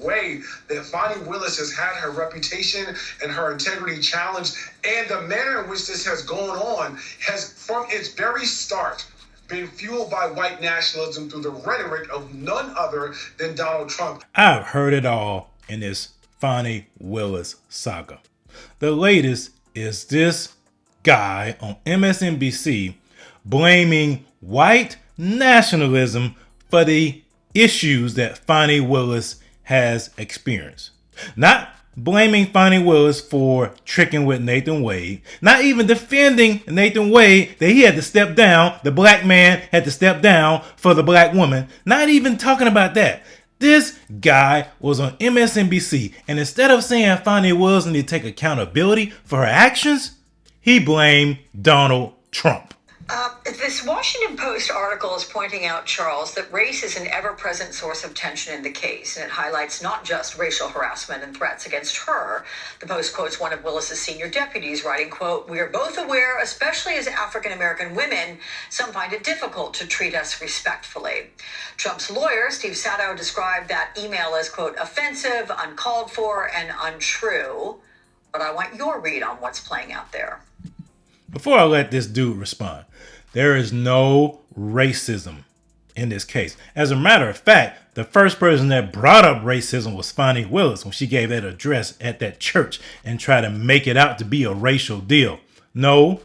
way that Fani Willis has had her reputation and her integrity challenged, and the manner in which this has gone on has, from its very start, been fueled by white nationalism through the rhetoric of none other than Donald Trump. I've heard it all in this Fani Willis saga. The latest is this guy on MSNBC blaming white nationalism for the issues that Fani Willis has experienced. Not blaming Fani Willis for tricking with Nathan Wade, not even defending Nathan Wade, that he had to step down, the black man had to step down for the black woman, not even talking about that. This guy was on MSNBC, and instead of saying Fani Willis needed to take accountability for her actions, he blamed Donald Trump. This Washington Post article is pointing out, Charles, that race is an ever-present source of tension in the case, and it highlights not just racial harassment and threats against her. The Post quotes one of Willis's senior deputies writing, quote, "We are both aware, especially as African-American women, some find it difficult to treat us respectfully." Trump's lawyer, Steve Sadow, described that email as, quote, "offensive, uncalled for, and untrue." But I want your read on what's playing out there. Before I let this dude respond, there is no racism in this case. As a matter of fact, the first person that brought up racism was Fani Willis when she gave that address at that church and tried to make it out to be a racial deal. No.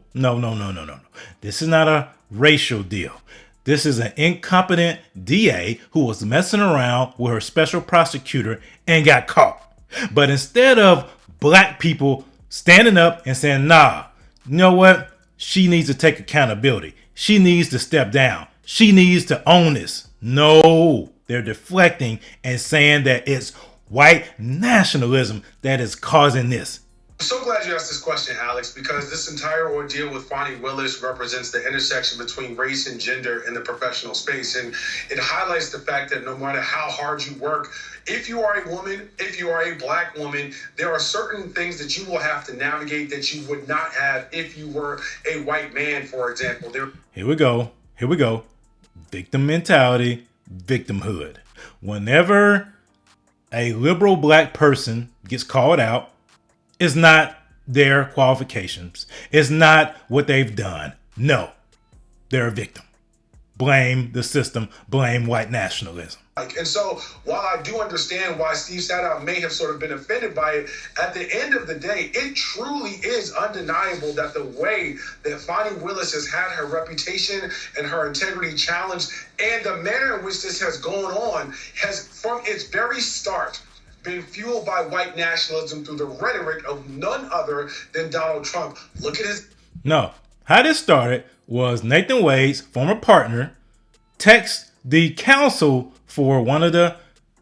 This is not a racial deal. This is an incompetent DA who was messing around with her special prosecutor and got caught. But instead of black people standing up and saying, nah, you know what? She needs to take accountability. She needs to step down. She needs to own this. No, they're deflecting and saying that it's white nationalism that is causing this. I'm so glad you asked this question, Alex, because this entire ordeal with Fani Willis represents the intersection between race and gender in the professional space. And it highlights the fact that no matter how hard you work, if you are a woman, if you are a black woman, there are certain things that you will have to navigate that you would not have if you were a white man, for example. Here we go. Victim mentality, victimhood. Whenever a liberal black person gets called out, it's not their qualifications. It's not what they've done. No, they're a victim. Blame the system. Blame white nationalism. And so while I do understand why Steve Sadow may have sort of been offended by it, at the end of the day, it truly is undeniable that the way that Fani Willis has had her reputation and her integrity challenged, and the manner in which this has gone on has, from its very start, been fueled by white nationalism through the rhetoric of none other than Donald Trump. Look at his... No. How this started was Nathan Wade's former partner text the counsel for one of the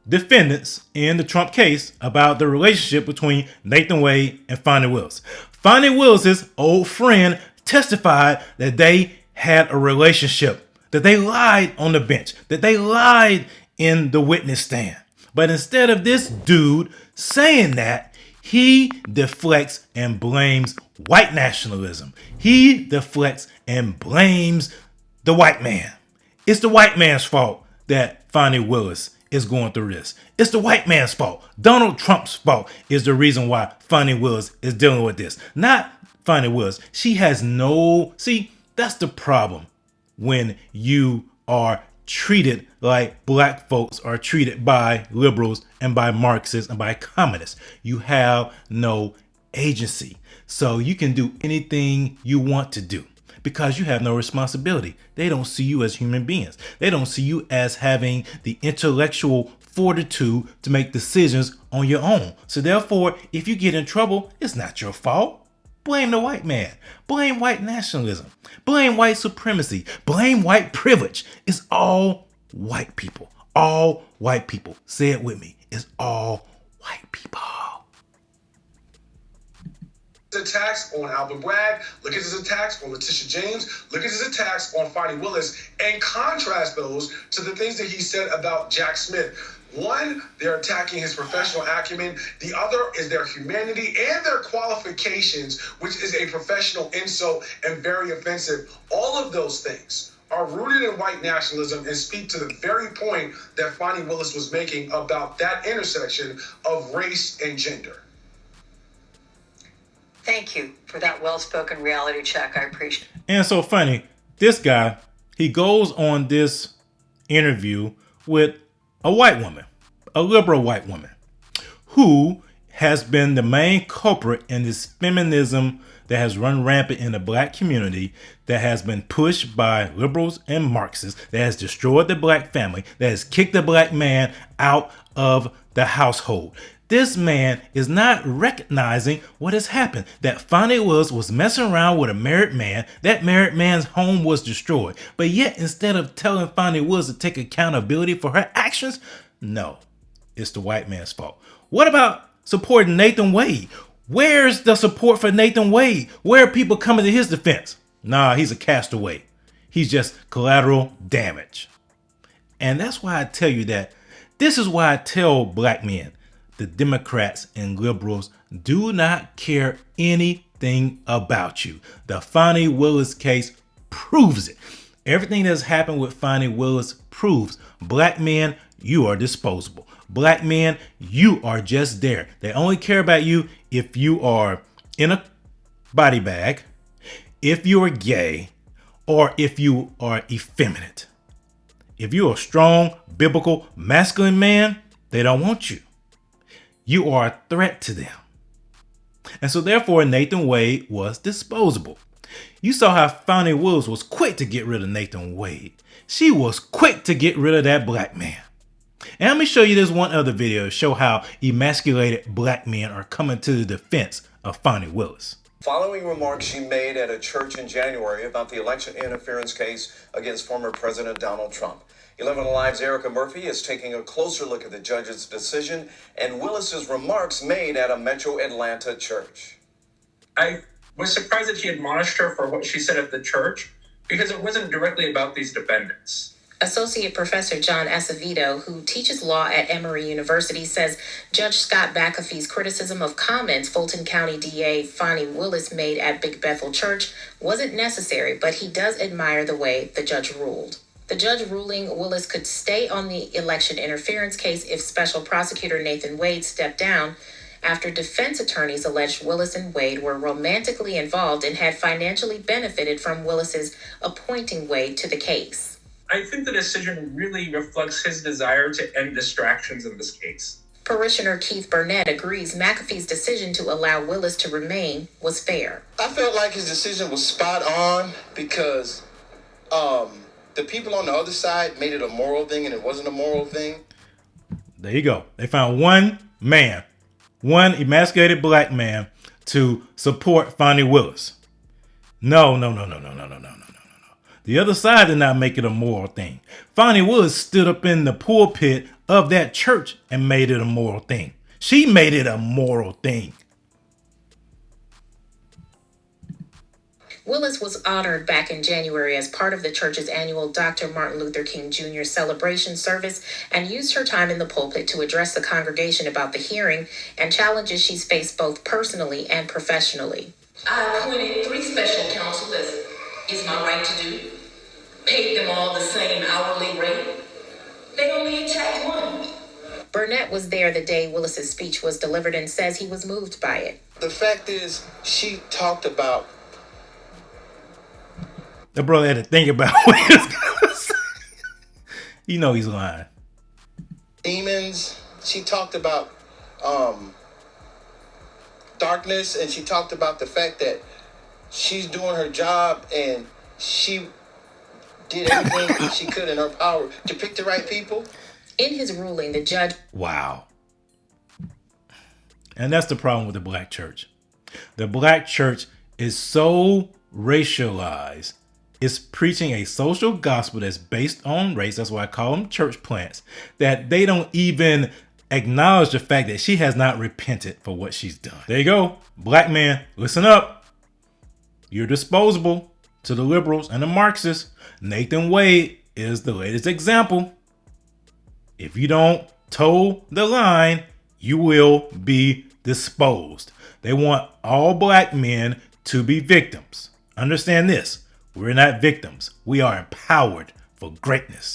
defendants in the Trump case about the relationship between Nathan Wade and Fani Willis. Fani Willis's old friend testified that they had a relationship, that they lied on the bench, that they lied in the witness stand. But instead of this dude saying that, he deflects and blames white nationalism. He deflects and blames the white man. It's the white man's fault that Fani Willis is going through this. It's the white man's fault. Donald Trump's fault is the reason why Fani Willis is dealing with this. Not Fani Willis. She has no... See, that's the problem when you are treated like black folks are treated by liberals and by Marxists and by communists. You have no agency. So you can do anything you want to do because you have no responsibility. They don't see you as human beings. They don't see you as having the intellectual fortitude to make decisions on your own. So therefore, if you get in trouble, it's not your fault. Blame the white man. Blame white nationalism. Blame white supremacy. Blame white privilege. It's all white people. All white people. Say it with me. It's all white people. Attacks on Alvin Bragg, look at his attacks on Letitia James, look at his attacks on Fani Willis, and contrast those to the things that he said about Jack Smith. One, they're attacking his professional acumen. The other is their humanity and their qualifications, which is a professional insult and very offensive. All of those things are rooted in white nationalism and speak to the very point that Fani Willis was making about that intersection of race and gender. Thank you for that well-spoken reality check. I appreciate it. And so funny, this guy, he goes on this interview with a white woman, a liberal white woman, who has been the main culprit in this feminism that has run rampant in the black community, that has been pushed by liberals and Marxists, that has destroyed the black family, that has kicked the black man out of the household. This man is not recognizing what has happened. That Fani Willis was messing around with a married man. That married man's home was destroyed. But yet, instead of telling Fani Willis to take accountability for her actions, no, it's the white man's fault. What about supporting Nathan Wade? Where's the support for Nathan Wade? Where are people coming to his defense? Nah, he's a castaway. He's just collateral damage. And that's why I tell you that. This is why I tell black men, the Democrats and liberals do not care anything about you. The Fani Willis case proves it. Everything that's happened with Fani Willis proves black men, you are disposable. Black men, you are just there. They only care about you if you are in a body bag, if you are gay, or if you are effeminate. If you're a strong, biblical, masculine man, they don't want you. You are a threat to them. And so therefore, Nathan Wade was disposable. You saw how Fani Willis was quick to get rid of Nathan Wade. She was quick to get rid of that black man. And let me show you this one other video to show how emasculated black men are coming to the defense of Fani Willis. Following remarks she made at a church in January about the election interference case against former President Donald Trump. 11 Alive's Erica Murphy is taking a closer look at the judge's decision and Willis's remarks made at a Metro Atlanta church. I was surprised that he admonished her for what she said at the church because it wasn't directly about these defendants. Associate Professor John Acevedo, who teaches law at Emory University, says Judge Scott McAfee's criticism of comments Fulton County DA Fani Willis made at Big Bethel Church wasn't necessary, but he does admire the way the judge ruled. The judge ruling Willis could stay on the election interference case if Special Prosecutor Nathan Wade stepped down after defense attorneys alleged Willis and Wade were romantically involved and had financially benefited from Willis's appointing Wade to the case. I think the decision really reflects his desire to end distractions in this case. Parishioner Keith Burnett agrees McAfee's decision to allow Willis to remain was fair. I felt like his decision was spot on because the people on the other side made it a moral thing and it wasn't a moral thing. There you go. They found one man, one emasculated black man to support Fani Willis. No. The other side did not make it a moral thing. Fani Willis stood up in the pulpit of that church and made it a moral thing. She made it a moral thing. Willis was honored back in January as part of the church's annual Dr. Martin Luther King Jr. celebration service and used her time in the pulpit to address the congregation about the hearing and challenges she's faced both personally and professionally. I appointed 3 special counsel, as is my right to do. Paid them all the same hourly rate. They only attacked one. Burnett was there the day Willis's speech was delivered and says he was moved by it. The fact is, she talked about... The brother had to think about what he was going to say. You know he's lying. Demons. She talked about darkness, and she talked about the fact that she's doing her job and she did everything she could in her power to pick the right people. In his ruling, the judge... Wow. And that's the problem with the black church. The black church is so racialized. It's preaching a social gospel that's based on race. That's why I call them church plants. That they don't even acknowledge the fact that she has not repented for what she's done. There you go. Black man, listen up. You're disposable to the liberals and the Marxists. Nathan Wade is the latest example. If you don't toe the line, you will be disposed. They want all black men to be victims. Understand this. We're not victims. We are empowered for greatness.